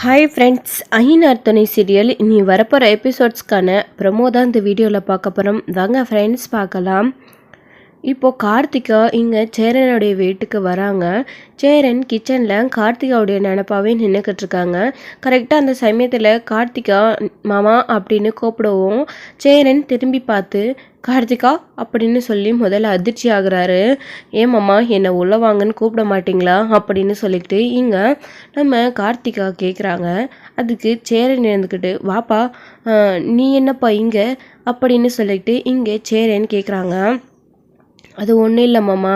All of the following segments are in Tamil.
ஹாய் ஃப்ரெண்ட்ஸ், அர்த்தனை சீரியல் இனி வரப்போகிற எபிசோட்ஸ்க்கான ப்ரமோ தான் இந்த வீடியோவில் பார்க்க போகிறோம். வாங்க ஃப்ரெண்ட்ஸ் பார்க்கலாம். இப்போது கார்த்திகா இங்கே சேரனுடைய வீட்டுக்கு வராங்க. சேரன் கிச்சனில் கார்த்திகாவுடைய நினப்பாவே நின்றுக்கிட்டு இருக்காங்க. கரெக்டாக அந்த சமயத்தில் கார்த்திகா மாமா அப்படின்னு கூப்பிடவும் சேரன் திரும்பி பார்த்து கார்த்திகா அப்படின்னு சொல்லி முதல்ல அதிர்ச்சி ஆகுறாரு. ஏன் மாமா என்னை உள்ள வாங்கன்னு கூப்பிட மாட்டிங்களா அப்படின்னு சொல்லிட்டு இங்கே நம்ம கார்த்திகா கேட்குறாங்க. அதுக்கு சேரன் இருந்துக்கிட்டு வாப்பா நீ என்னப்பா இங்கே அப்படின்னு சொல்லிட்டு இங்கே சேரன் கேட்குறாங்க. அது ஒன்றும் இல்லை மாமா,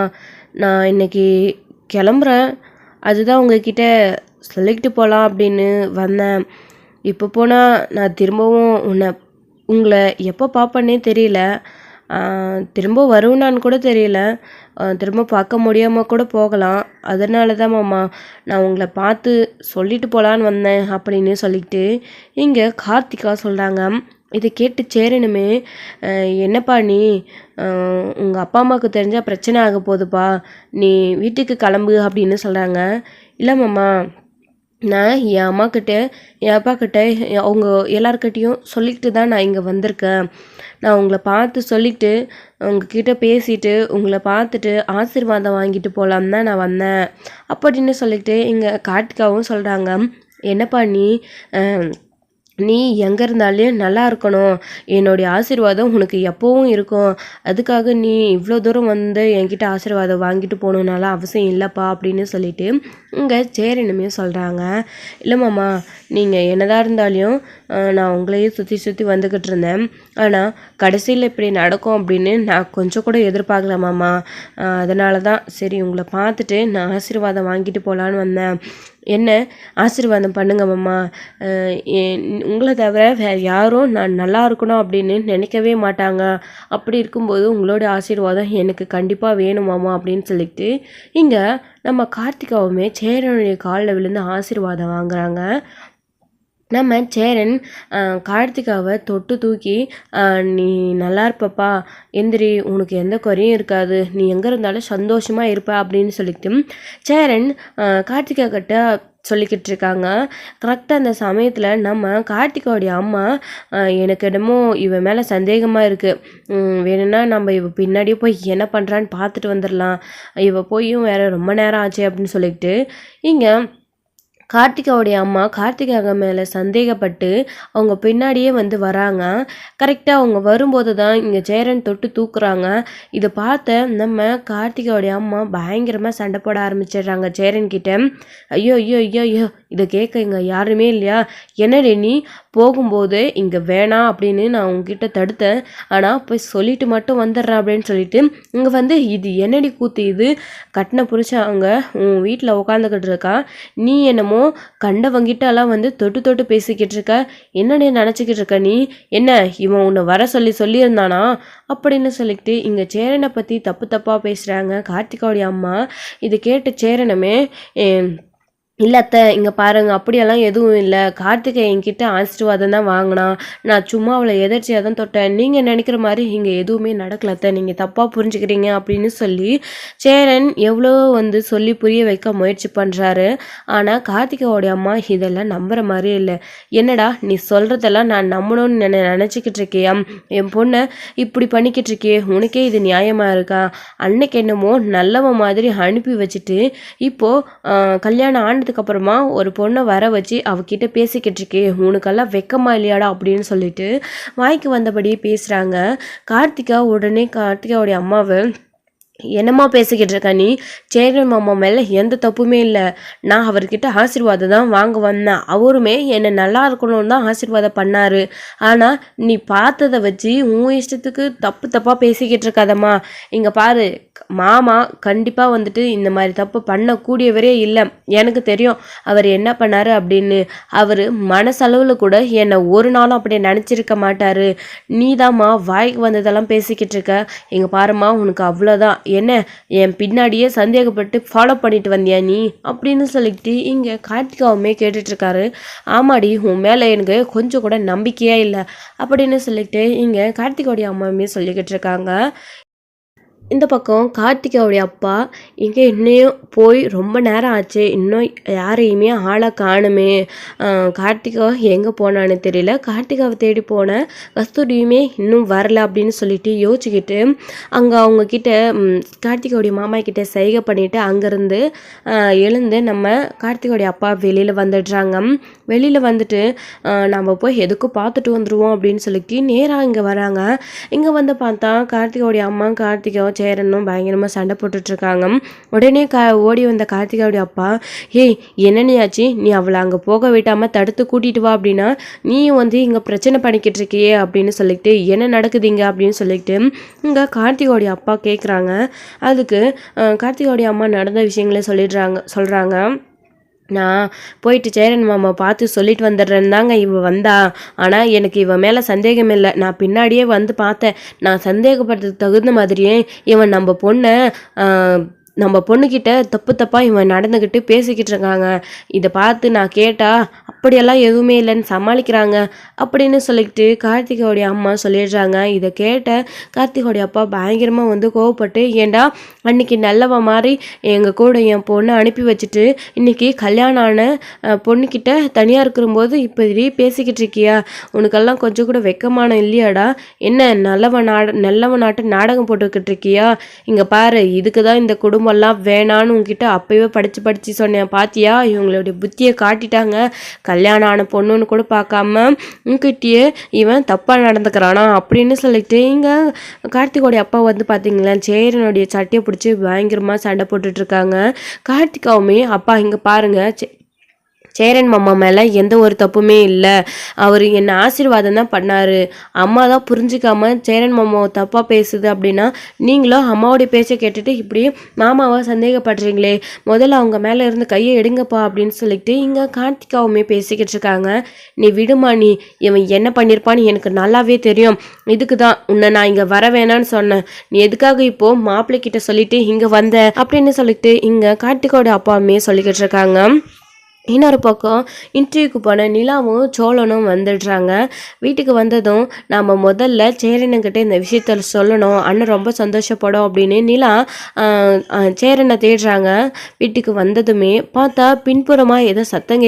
நான் இன்னைக்கு கிளம்புறேன், அதுதான் உங்ககிட்ட சொல்லிக்கிட்டு போகலாம் அப்படின்னு வந்தேன். இப்போ போனால் நான் திரும்பவும் உங்களை எப்போ பார்ப்பேன்னே தெரியல, திரும்ப வருவேனான்னு கூட தெரியல, திரும்ப பார்க்க முடியாமல் கூட போகலாம். அதனால தான் மாமா நான் உங்களை பார்த்து சொல்லிட்டு போகலான்னு வந்தேன் அப்படின்னு சொல்லிட்டு இங்கே கார்த்திகா சொல்கிறாங்க. இதை கேட்டு சேரனுமே என்னப்பா நீ உங்கள் அப்பா அம்மாவுக்கு தெரிஞ்சால் பிரச்சனை ஆக போகுதுப்பா, நீ வீட்டுக்கு கிளம்பு அப்படின்னு சொல்கிறாங்க. இல்லை மாமா, நான் என் அம்மாக்கிட்ட என் அப்பாக்கிட்ட அவங்க எல்லாருக்கிட்டேயும் சொல்லிக்கிட்டு தான் நான் இங்கே வந்திருக்கேன். நான் உங்களை பார்த்து சொல்லிவிட்டு உங்ககிட்ட பேசிட்டு உங்களை பார்த்துட்டு ஆசீர்வாதம் வாங்கிட்டு போகலான்னு தான் நான் வந்தேன் அப்படின்னு சொல்லிட்டு இங்கே கார்த்திகாவும் சொல்கிறாங்க. என்னப்பா நீ எங்கே இருந்தாலும் நல்லா இருக்கணும், என்னுடைய ஆசீர்வாதம் உனக்கு எப்போவும் இருக்கும், அதுக்காக நீ இவ்வளோ தூரம் வந்து என்கிட்ட ஆசீர்வாதம் வாங்கிட்டு போகணுன்னால அவசியம் இல்லைப்பா அப்படின்னு சொல்லிட்டு இங்கே சேரனுமே சொல்கிறாங்க. இல்லை மாமா, நீங்கள் என்னதான் இருந்தாலும் நான் உங்களையே சுற்றி சுற்றி வந்துக்கிட்டு இருந்தேன், ஆனால் கடைசியில் இப்படி நடக்கும் அப்படின்னு நான் கொஞ்சம் கூட எதிர்பார்க்கல மாமா. அதனால தான் சரி உங்களை பார்த்துட்டு நான் ஆசீர்வாதம் வாங்கிட்டு போகலான்னு வந்தேன். என்ன ஆசீர்வாதம் பண்ணுங்க மாமா, உங்களை தவிர வேறு யாரும் நான் நல்லா இருக்கணும் அப்படின்னு நினைக்கவே மாட்டாங்க. அப்படி இருக்கும்போது உங்களோட ஆசீர்வாதம் எனக்கு கண்டிப்பாக வேணும் மாமா அப்படின்னு சொல்லிட்டு இங்கே நம்ம கார்த்திகாவுமே சேரனுடைய காலில் விழுந்து ஆசீர்வாதம் வாங்குறாங்க. நம்ம சேரன் கார்த்திகாவை தொட்டு தூக்கி நீ நல்லா இருப்பப்பா, எந்திரி, உனக்கு எந்த குறையும் இருக்காது, நீ எங்கே இருந்தாலும் சந்தோஷமாக இருப்ப அப்படின்னு சொல்லிட்டு சேரன் கார்த்திகா கிட்ட சொல்லிக்கிட்டு இருக்காங்க. கரெக்டாக அந்த சமயத்தில் நம்ம கார்த்திகாவுடைய அம்மா எனக்கு என்னமோ இவன் மேலே சந்தேகமாக இருக்குது, வேணும்னா நம்ம இவ பின்னாடியே போய் என்ன பண்ணுறான்னு பார்த்துட்டு வந்துடலாம், இவ போயும் வேறு ரொம்ப நேரம் ஆச்சு அப்படின்னு சொல்லிட்டு இங்கே கார்த்திகாவுடைய அம்மா கார்த்திகா மேலே சந்தேகப்பட்டு அவங்க பின்னாடியே வந்து வராங்க. கரெக்டாக அவங்க வரும்போது தான் இங்கே சேரன் தொட்டு தூக்குறாங்க. இதை பார்த்த நம்ம கார்த்திகாவுடைய அம்மா பயங்கரமாக சண்டை போட ஆரம்பிச்சிடுறாங்க சேரன்கிட்ட. ஐயோ ஐயோ ஐயோ ஐயோ, இதை கேட்க இங்கே யாருமே இல்லையா, என்னடி நீ போகும்போது இங்கே வேணாம் அப்படின்னு நான் உங்ககிட்ட தடுத்தேன், ஆனால் போய் சொல்லிட்டு மட்டும் வந்துடுறேன் அப்படின்னு சொல்லிட்டு இங்கே வந்து இது என்னடி கூத்து, இது கட்டின புருஷன் அவங்க உன் வீட்டில் உட்காந்துக்கிட்டு இருக்கா, நீ என்னமோ கண்டவங்கிட்டெல்லாம் வந்து தொட்டு தொட்டு பேசிக்கிட்டு இருக்க, என்ன நீ நினச்சிக்கிட்டு இருக்க, நீ என்ன இவன் உன்னை வர சொல்லியிருந்தானா அப்படின்னு சொல்லிட்டு இங்கே சேரனை பற்றி தப்பு தப்பாக பேசுகிறாங்க கார்த்திகாவுடைய அம்மா. இது கேட்டு சேரனுமே இல்லை அத்தை, இங்கே பாருங்கள், அப்படியெல்லாம் எதுவும் இல்லை, கார்த்திகை என்கிட்ட ஆசீர்வாதம் தான் வாங்கினான், நான் சும்மா அவளை எதிர்ச்சியாக தான் தொட்டேன், நீங்கள் நினைக்கிற மாதிரி இங்கே எதுவுமே நடக்கல அத்தை, நீங்கள் தப்பாக புரிஞ்சுக்கிறீங்க அப்படின்னு சொல்லி சேரன் எவ்வளோ வந்து சொல்லி புரிய வைக்க முயற்சி பண்ணுறாரு. ஆனால் கார்த்திகாவோடைய அம்மா இதெல்லாம் நம்புகிற மாதிரியே இல்லை. என்னடா நீ சொல்கிறதெல்லாம் நான் நம்பணும்னு நினச்சிக்கிட்டு இருக்கியா, என் பொண்ணை இப்படி பண்ணிக்கிட்டு இருக்கியே, உனக்கே இது நியாயமாக இருக்கா, அன்னைக்கு என்னமோ நல்லவன் மாதிரி அனுப்பி வச்சுட்டு இப்போது கல்யாணம் அப்புறமா ஒரு பொண்ணை வர வச்சு அவகிட்ட பேசிக்கிட்டு இருக்கே, உனக்கெல்லாம் வெக்கமா இல்லையாடா அப்படின்னு சொல்லிட்டு வாய்க்கு வந்தபடி பேசுறாங்க. கார்த்திகா உடனே கார்த்திகாவுடைய அம்மாவை என்னம்மா பேசிக்கிட்டு இருக்க நீ, சேரன் மாமா மேலே எந்த தப்புமே இல்லை, நான் அவர்கிட்ட ஆசீர்வாதம் தான் வாங்க வந்தேன், அவருமே என்னை நல்லா இருக்கணும்னு தான் ஆசீர்வாதம் பண்ணார், ஆனால் நீ பார்த்ததை வச்சு உன் இஷ்டத்துக்கு தப்பு தப்பாக பேசிக்கிட்டு இருக்காதம்மா, இங்கே பாரு மாமா கண்டிப்பாக வந்துட்டு இந்த மாதிரி தப்பு பண்ணக்கூடியவரே இல்லை, எனக்கு தெரியும் அவர் என்ன பண்ணார் அப்படின்னு, அவர் மனசளவில் கூட என்னை ஒரு நாளும் அப்படி நினச்சிருக்க மாட்டார், நீதாம்மா வாய்க்கு வந்ததெல்லாம் பேசிக்கிட்டு இருக்க, இங்கே பாருமா உனக்கு அவ்வளோதான், என்ன என் பின்னாடியே சந்தேகப்பட்டு ஃபாலோ பண்ணிட்டு வந்தியா நீ அப்படின்னு சொல்லிட்டு இங்கே கார்த்திகாவுமே கேட்டுட்ருக்காரு. ஆமாடி, உன் மேலே எனக்கு கொஞ்சம் கூட நம்பிக்கையே இல்லை அப்படின்னு சொல்லிட்டு இங்கே கார்த்திகாவுடைய அம்மாவுமே சொல்லிக்கிட்டு இருக்காங்க. இந்த பக்கம் கார்த்திகாவுடைய அப்பா இங்கே இன்னும் போய் ரொம்ப நேரம் ஆச்சு, இன்னும் யாரையுமே ஆளை காணுமே, கார்த்திகா எங்கே போனான்னு தெரியல, கார்த்திகாவை தேடி போன கஸ்தூரியுமே இன்னும் வரல அப்படின்னு சொல்லிட்டு யோசிச்சுக்கிட்டு அங்கே அவங்கக்கிட்ட கார்த்திகாவுடைய மாமா கிட்ட சைகை பண்ணிவிட்டு அங்கேருந்து எழுந்து நம்ம கார்த்திகாவுடைய அப்பா வெளியில் வந்துடுறாங்க. வெளியில் வந்துட்டு நம்ம போய் எதுக்கும் பார்த்துட்டு வந்துடுவோம் அப்படின்னு சொல்லிட்டு நேராக இங்கே வராங்க. இங்கே வந்து பார்த்தா கார்த்திகாவுடைய அம்மா கார்த்திகா சேரனும் பயங்கரமாக சண்டை போட்டுட்ருக்காங்க. உடனே ஓடி வந்த கார்த்திகாவுடைய அப்பா, ஏய் என்னென்னையாச்சு, நீ அவளை அங்கே போக விட்டாமல் தடுத்து கூட்டிகிட்டு வா அப்படின்னா நீயும் வந்து இங்கே பிரச்சனை பண்ணிக்கிட்டு இருக்கியே அப்படின்னு சொல்லிட்டு என்ன நடக்குதுங்க அப்படின்னு சொல்லிட்டு இங்கே கார்த்திகாவுடைய அப்பா கேட்குறாங்க. அதுக்கு கார்த்திகாவுடைய அம்மா நடந்த விஷயங்களே சொல்கிறாங்க. நான் போயிட்டு சேரன் மாமா பார்த்து சொல்லிட்டு வந்துடுறேன்னு தாங்க இவ வந்தா. ஆனால் எனக்கு இவன் மேலே சந்தேகம் இல்லை. நான் பின்னாடியே வந்து பார்த்தேன். நான் சந்தேகப்படுறதுக்கு தகுந்த மாதிரியே இவன் நம்ம பொண்ணுக்கிட்ட தப்பாக இவன் நடந்துக்கிட்டு பேசிக்கிட்டு இருக்காங்க. இதை பார்த்து நான் கேட்டால் அப்படியெல்லாம் எதுவுமே இல்லைன்னு சமாளிக்கிறாங்க அப்படின்னு சொல்லிக்கிட்டு கார்த்திகாவுடைய அம்மா சொல்லிடுறாங்க. இதை கேட்ட கார்த்திகாவுடைய அப்பா பயங்கரமாக வந்து கோவப்பட்டு, ஏண்டா அன்னைக்கு நல்லவ மாதிரி எங்கள் கூட என் பொண்ணை அனுப்பி வச்சுட்டு இன்னைக்கு கல்யாணம் ஆன பொண்ணுக்கிட்ட தனியாக இருக்கிறம்போது இப்படி பேசிக்கிட்டு இருக்கியா? உனக்கெல்லாம் கொஞ்சம் கூட வெக்கமான இல்லையாடா? என்ன நல்லவ நாட்டு நாடகம் போட்டுக்கிட்டு இருக்கியா? இங்கே பாரு, இதுக்கு தான் இந்த குடும்பம்லாம் வேணான்னு உங்ககிட்ட அப்போவே படித்து சொன்னேன். பாத்தியா, இவங்களுடைய புத்தியை காட்டிட்டாங்க. கல்யாணம் ஆன பொண்ணுன்னு கூட பார்க்காம உங்ககிட்டயே இவன் தப்பாக நடந்துக்கிறானா அப்படின்னு சொல்லிட்டு இங்கே கார்த்திகோடைய அப்பா வந்து பார்த்தீங்களா சேரனுடைய சட்டையை பிடிச்சி பயங்கரமாக சண்டை போட்டுட்ருக்காங்க. கார்த்திகாவுமே, அப்பா இங்கே பாருங்கள், சேரன் மாமா மேலே எந்த ஒரு தப்புமே இல்லை. அவர் என்னை ஆசீர்வாதம் தான் பண்ணார். அம்மா தான் புரிஞ்சிக்காம சேரன் மாமாவை தப்பாக பேசுது அப்படின்னா நீங்களும் அம்மாவோடைய பேச்சை கேட்டுட்டு இப்படி மாமாவை சந்தேகப்படுறீங்களே, முதல்ல அவங்க மேலே இருந்து கையை எடுங்கப்பா அப்படின்னு சொல்லிட்டு இங்கே கார்த்திகாவுமே பேசிக்கிட்டு இருக்காங்க. நீ விடுமா, நீ இவன் என்ன பண்ணியிருப்பான்னு எனக்கு நல்லாவே தெரியும். இதுக்கு தான் உன்னை நான் இங்கே வர வேணான்னு சொன்னேன். நீ எதுக்காக இப்போது மாப்பிள்ளைக்கிட்ட சொல்லிட்டு இங்கே வந்த அப்படின்னு சொல்லிட்டு இங்கே கார்த்திகாவோட அப்பாவுமே சொல்லிக்கிட்டு இருக்காங்க. இன்னொரு பக்கம் இன்டர்வியூக்கு போன நிலாவும் சோழனும் வந்துடுறாங்க. வீட்டுக்கு வந்ததும் நாம் முதல்ல சேரனுக்கிட்ட இந்த விஷயத்த சொல்லணும், அண்ணன் ரொம்ப சந்தோஷப்படும் அப்படின்னு நிலா சேரனை தேடுறாங்க. வீட்டுக்கு வந்ததுமே பார்த்தா பின்புறமாக ஏதோ சத்தம்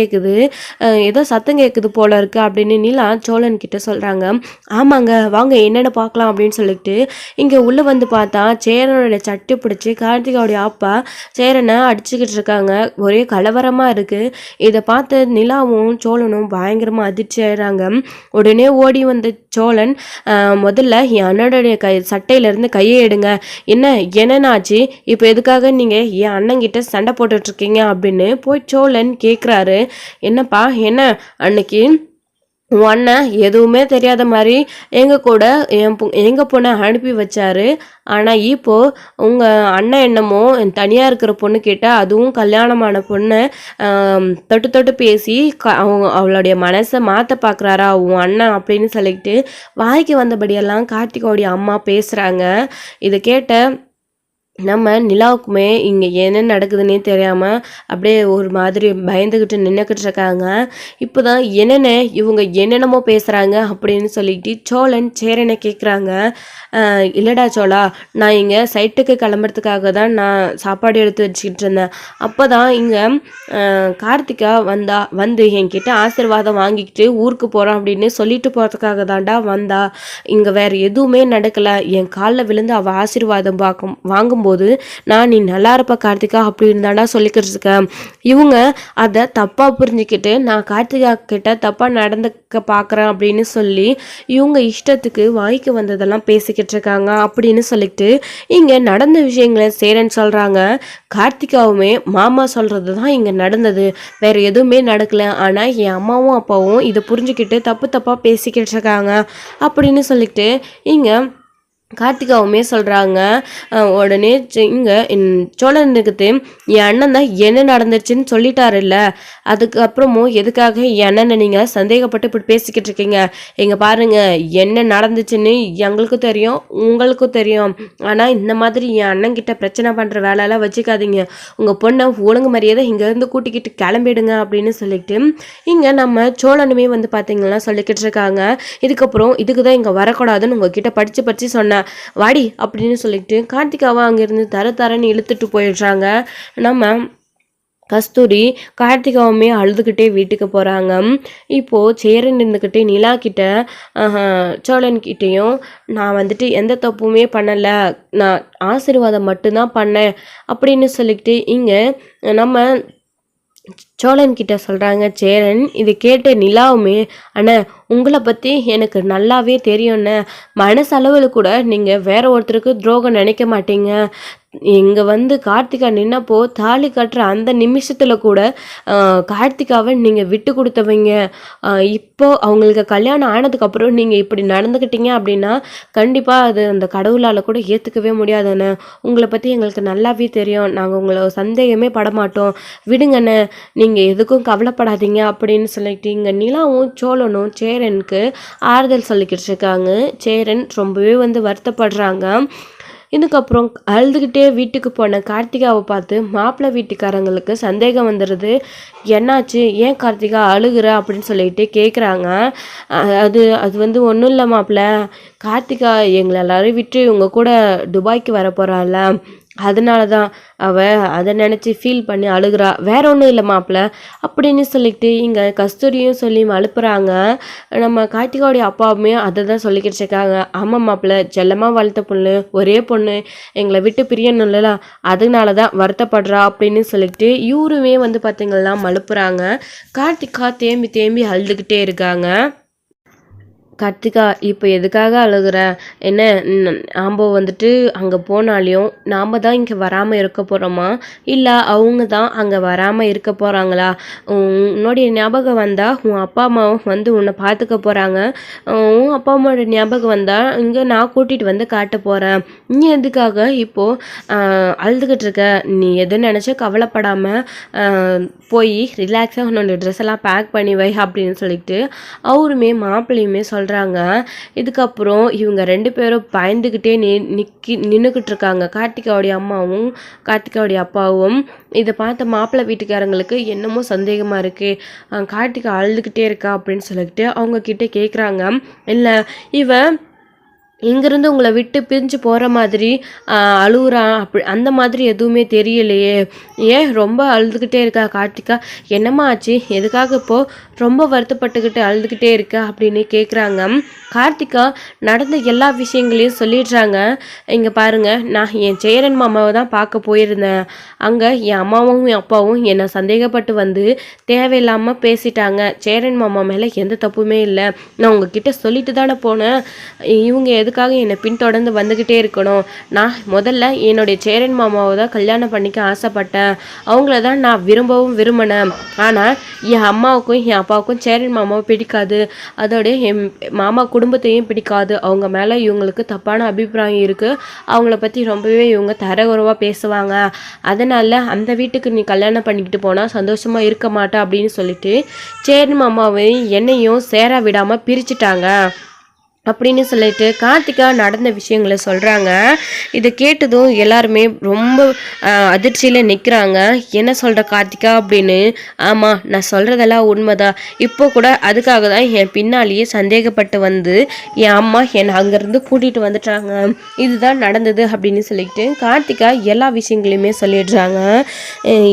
கேட்குது போல இருக்கு அப்படின்னு நிலா சோழன்கிட்ட சொல்கிறாங்க. ஆமாங்க வாங்க என்னென்னு பார்க்கலாம் அப்படின்னு சொல்லிட்டு இங்கே உள்ளே வந்து பார்த்தா சேரனோட சட்டை பிடிச்சி கார்த்திகாவுடைய அப்பா சேரனை அடிச்சுக்கிட்டு இருக்காங்க. ஒரே கலவரமாக இருக்குது. இதை பார்த்து நிலாவும் சோழனும் பயங்கரமாக அதிர்ச்சி ஆயிடுறாங்க. உடனே ஓடி வந்த சோழன், முதல்ல என் அண்ணனுடைய சட்டையிலேருந்து கையை எடுங்க, என்னன்னாச்சு இப்போ எதுக்காக நீங்கள் என் அண்ணங்கிட்ட சண்டை போட்டுட்ருக்கீங்க அப்படின்னு போய் சோழன் கேட்குறாரு. என்னப்பா என்ன அன்னைக்கு உன் அண்ணன் எதுவுமே தெரியாத மாதிரி எங்கள் கூட எங்கள் பொண்ணை அனுப்பி வச்சாரு. ஆனால் இப்போது உங்கள் அண்ணன் என்னமோ தனியாக இருக்கிற பொண்ணு கேட்டால் அதுவும் கல்யாணமான பொண்ணை தொட்டு பேசி அவளுடைய மனசை மாற்ற பார்க்குறாரா உன் அண்ணன் அப்படின்னு சொல்லிட்டு வாய்க்கு வந்தபடியெல்லாம் கார்த்திகாவுடைய அம்மா பேசுகிறாங்க. இதை கேட்ட நம்ம நிலாவுக்குமே இங்கே என்ன நடக்குதுன்னே தெரியாமல் அப்படியே ஒரு மாதிரி பயந்துக்கிட்டு நின்றுக்கிட்டு இருக்காங்க. இப்போ தான் இவங்க என்னென்னமோ பேசுகிறாங்க அப்படின்னு சொல்லிட்டு சோழன் சேரனை கேட்குறாங்க. இல்லைடா சோழா, நான் இங்கே சைட்டுக்கு கிளம்புறதுக்காக தான் நான் சாப்பாடு எடுத்து வச்சுக்கிட்டு இருந்தேன். அப்போ தான் இங்கே கார்த்திகா வந்து என்கிட்ட ஆசீர்வாதம் வாங்கிக்கிட்டு ஊருக்கு போகிறோம் அப்படின்னு சொல்லிட்டு போகிறதுக்காக தான்டா வந்தா. இங்கே வேறு எதுவுமே நடக்கலை. என் காலில் விழுந்து அவள் ஆசீர்வாதம் வாங்கும்போது நான் நீ நல்லா இருப்ப கார்த்திகா அப்படின்னு தாண்டா சொல்லிக்கிட்டு இருக்கேன். இவங்க அதை தப்பாக புரிஞ்சுக்கிட்டு நான் கார்த்திகா கிட்ட தப்பாக நடந்துக்க பார்க்குறேன் அப்படின்னு சொல்லி இவங்க இஷ்டத்துக்கு வாய்க்கு வந்ததெல்லாம் பேசிக்கிட்டு இருக்காங்க அப்படின்னு சொல்லிட்டு இங்கே நடந்த விஷயங்களை சேரன் சொல்கிறாங்க. கார்த்திகாவுமே மாமா சொல்கிறது தான் இங்கே நடந்தது, வேறு எதுவுமே நடக்கலை. ஆனால் என் அம்மாவும் அப்பாவும் இதை புரிஞ்சுக்கிட்டு தப்பாக பேசிக்கிட்டு இருக்காங்க அப்படின்னு சொல்லிட்டு இங்கே கார்த்திகாவுமே சொல்கிறாங்க. உடனே இங்கே சோழனுக்கு என் அண்ணன் தான் என்ன நடந்துச்சுன்னு சொல்லிட்டாரு இல்லை, அதுக்கப்புறமும் எதுக்காக என் அண்ணனை நீங்கள் சந்தேகப்பட்டு இப்படி பேசிக்கிட்டு இருக்கீங்க? எங்கே பாருங்கள், என்ன நடந்துச்சுன்னு எங்களுக்கும் தெரியும் உங்களுக்கும் தெரியும். ஆனால் இந்த மாதிரி என் அண்ணன்கிட்ட பிரச்சனை பண்ணுற வேலையெல்லாம் வச்சுக்காதீங்க. உங்கள் பொண்ணை ஒழுங்கு மரியாதை இங்கேருந்து கூட்டிக்கிட்டு கிளம்பிடுங்க அப்படின்னு சொல்லிட்டு இங்கே நம்ம சோழனுமே வந்து பார்த்தீங்கன்னா சொல்லிக்கிட்டு இருக்காங்க. இதுக்கு தான் இங்கே வரக்கூடாதுன்னு உங்ககிட்ட படித்து சொன்னாங்க. வாடி அப்படின்னு சொல்லிட்டு கார்த்திகாவை அங்கேருந்து தரன்னு இழுத்துட்டு போயிடுறாங்க. நம்ம கஸ்தூரி கார்த்திகாவுமே அழுதுகிட்டே வீட்டுக்கு போகிறாங்க. இப்போது சேரன் இருந்துக்கிட்டே நிலா கிட்ட சோழன் கிட்டேயும் நான் வந்துட்டு எந்த தப்புமே பண்ணலை, நான் ஆசீர்வாதம் மட்டும்தான் பண்ணேன் அப்படின்னு சொல்லிக்கிட்டு இங்கே நம்ம சோழன் கிட்ட சொல்கிறாங்க சேரன். இது கேட்ட நிலாவுமே அண்ணா உங்களை பற்றி எனக்கு நல்லாவே தெரியும்ண்ணே, மனசளவில் கூட நீங்கள் வேற ஒருத்தருக்கு துரோகம் நினைக்க மாட்டீங்க. இங்கே வந்து கார்த்திகா நின்னப்போ தாலி கட்டுற அந்த நிமிஷத்தில் கூட கார்த்திகாவை நீங்கள் விட்டு கொடுத்தவங்க. இப்போ அவங்களுக்கு கல்யாணம் ஆனதுக்கப்புறம் நீங்கள் இப்படி நடந்துக்கிட்டீங்க அப்படின்னா கண்டிப்பாக அது அந்த கடவுளால் கூட ஏற்றுக்கவே முடியாதுண்ணே. உங்களை பற்றி எங்களுக்கு நல்லாவே தெரியும், நாங்கள் உங்களை சந்தேகமே படமாட்டோம், விடுங்கண்ணே, நீங்கள் எதுக்கும் கவலைப்படாதீங்க அப்படின்னு சொல்லிட்டு இங்கே நிலாவும் சோழனும் சேரனுக்கு ஆறுதல் சொல்லிக்கிட்டு இருக்காங்க. சேரன் ரொம்பவே வந்து வருத்தப்படுறாங்க. இதுக்கப்புறம் அழுதுகிட்டே வீட்டுக்கு போன கார்த்திகாவை பார்த்து மாப்பிள்ளை வீட்டுக்காரங்களுக்கு சந்தேகம் வந்துடுது. என்னாச்சு, ஏன் கார்த்திகா அழுகுற அப்படின்னு சொல்லிட்டு கேட்குறாங்க. அது வந்து ஒன்றும் இல்லை மாப்பிள்ளை, கார்த்திகா எங்களை எல்லாரும் விட்டு உங்கள் கூட துபாய்க்கு வர போகிறாள்ல, அதனால தான் அதை நினச்சி ஃபீல் பண்ணி அழுகிறா, வேற ஒன்றும் இல்லை மாப்பிள்ள அப்படின்னு சொல்லிட்டு இங்கே கஸ்தூரியும் சொல்லி அழுப்புறாங்க. நம்ம கார்த்திகாவுடைய அப்பாவுமே அதை தான் சொல்லிக்கிட்டு இருக்காங்க. ஆமாம் மாப்பிள்ள, செல்லமாக வளர்த்த பொண்ணு, ஒரே பொண்ணு, எங்களை விட்டு பிரியணும் இல்லைல, அதனால தான் வருத்தப்படுறா அப்படின்னு சொல்லிட்டு இவருமே வந்து பார்த்தீங்கன்னா அழுப்புறாங்க. கார்த்திகா தேம்பி அழுதுகிட்டே இருக்காங்க. கார்த்திகா இப்போ எதுக்காக அழுகுற, என்ன நாம் வந்துட்டு அங்கே போனாலையும் நாம் தான் இங்கே வராமல் இருக்க போகிறோமா, இல்லை அவங்க தான் அங்கே வராமல் இருக்க போகிறாங்களா? உன்னுடைய ஞாபகம் வந்தால் உன் அப்பா அம்மாவும் வந்து உன்னை பார்த்துக்க போகிறாங்க, உன் அப்பா அம்மாவோட ஞாபகம் வந்தால் இங்கே நான் கூட்டிகிட்டு வந்து காட்ட போகிறேன், நீ எதுக்காக இப்போது அழுதுகிட்டு இருக்க, நீ எது நினச்சா கவலைப்படாமல் போய் ரிலாக்ஸாக உன்னோட ட்ரெஸ் எல்லாம் பேக் பண்ணி வை அப்படின்னு சொல்லிட்டு அவருமே மாப்பிள்ளையுமே சொல்கிறாங்க. இதுக்கப்புறம் இவங்க 2 பேரும் பயந்துக்கிட்டே நின்றுக்கிட்டு இருக்காங்க. கார்த்திகாவுடைய அம்மாவும் கார்த்திகாவுடைய அப்பாவும் இதை பார்த்த மாப்பிள்ளை வீட்டுக்காரங்களுக்கு என்னமோ சந்தேகமாக இருக்குது, கார்த்திகா அழுதுகிட்டே இருக்கா அப்படின்னு சொல்லிட்டு அவங்க கிட்டே கேட்குறாங்க. இல்லை இவன் இங்கேருந்து உங்களை விட்டு பிரிஞ்சு போகிற மாதிரி அழுகுறான், அந்த மாதிரி எதுவுமே தெரியலையே, ஏன் ரொம்ப அழுதுகிட்டே இருக்கா கார்த்திகா, என்னம்மா ஆச்சு, எதுக்காக இப்போது ரொம்ப வருத்தப்பட்டுக்கிட்டு அழுதுகிட்டே இருக்கா அப்படின்னு கேட்குறாங்க. கார்த்திகா நடந்த எல்லா விஷயங்களையும் சொல்லிடுறாங்க. இங்கே பாருங்கள், நான் என் சேரன் மாமாவை தான் பார்க்க போயிருந்தேன், அங்கே என் அம்மாவும் என் அப்பாவும் என்னை சந்தேகப்பட்டு வந்து தேவையில்லாமல் பேசிட்டாங்க, சேரன் மாமா மேலே எந்த தப்புமே இல்லை, நான் உங்ககிட்ட சொல்லிட்டு தானே போனேன், இவங்க எதுக்காக என்னை பின்தொடர்ந்து வந்துக்கிட்டே இருக்கணும், நான் முதல்ல என்னுடைய சேரன் மாமாவை தான் கல்யாணம் பண்ணிக்க ஆசைப்பட்டேன், அவங்கள தான் நான் விரும்பினேன், ஆனால் என் அம்மாவுக்கும் என் அப்பாவுக்கும் சேரன் மாமாவை பிடிக்காது, அதோட என் மாமா குடும்பத்தையும் பிடிக்காது, அவங்க மேலே இவங்களுக்கு தப்பான அபிப்பிராயம் இருக்குது, அவங்கள பற்றி ரொம்பவே இவங்க தரகுறவாக பேசுவாங்க, அதனால் அந்த வீட்டுக்கு நீ கல்யாணம் பண்ணிக்கிட்டு போனால் சந்தோஷமாக இருக்க மாட்டா அப்படின்னு சொல்லிட்டு சேரன் மாமாவையும் என்னையும் சேர விடாமல் பிரிச்சுட்டாங்க அப்படின்னு சொல்லிட்டு கார்த்திகா நடந்த விஷயங்களை சொல்கிறாங்க. இதை கேட்டதும் எல்லாருமே ரொம்ப அதிர்ச்சியில் நிற்கிறாங்க. என்ன சொல்கிற கார்த்திகா அப்படின்னு. ஆமாம், நான் சொல்கிறதெல்லாம் உண்மைதான், இப்போ கூட அதுக்காக தான் என் பின்னாலேயே சந்தேகப்பட்டு வந்து என் அம்மா என்னை அங்கேருந்து கூட்டிகிட்டு வந்துட்டாங்க, இதுதான் நடந்தது அப்படின்னு சொல்லிட்டு கார்த்திகா எல்லா விஷயங்களையுமே சொல்லிடுறாங்க.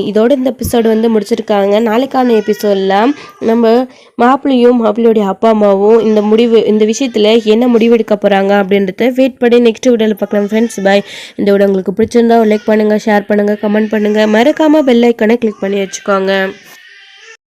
இதோட இந்த எபிசோடு வந்து முடிச்சிருக்காங்க. நாளைக்கான எபிசோடில் நம்ம மாப்பிள்ளையும் மாப்பிள்ளையோடைய அப்பா அம்மாவும் இந்த விஷயத்தில் என்ன முடிவெடுக்க போகிறாங்க அப்படின்றத வெயிட் பண்ணி நெக்ஸ்ட் வீடியோவில் பார்க்கலாம் ஃப்ரெண்ட்ஸ். பாய். இந்த வீடியோ உங்களுக்கு பிடிச்சிருந்தா லைக் பண்ணுங்கள், ஷேர் பண்ணுங்கள், கமெண்ட் பண்ணுங்கள், மறக்காமல் பெல் ஐக்கானை கிளிக் பண்ணி வச்சுக்கோங்க.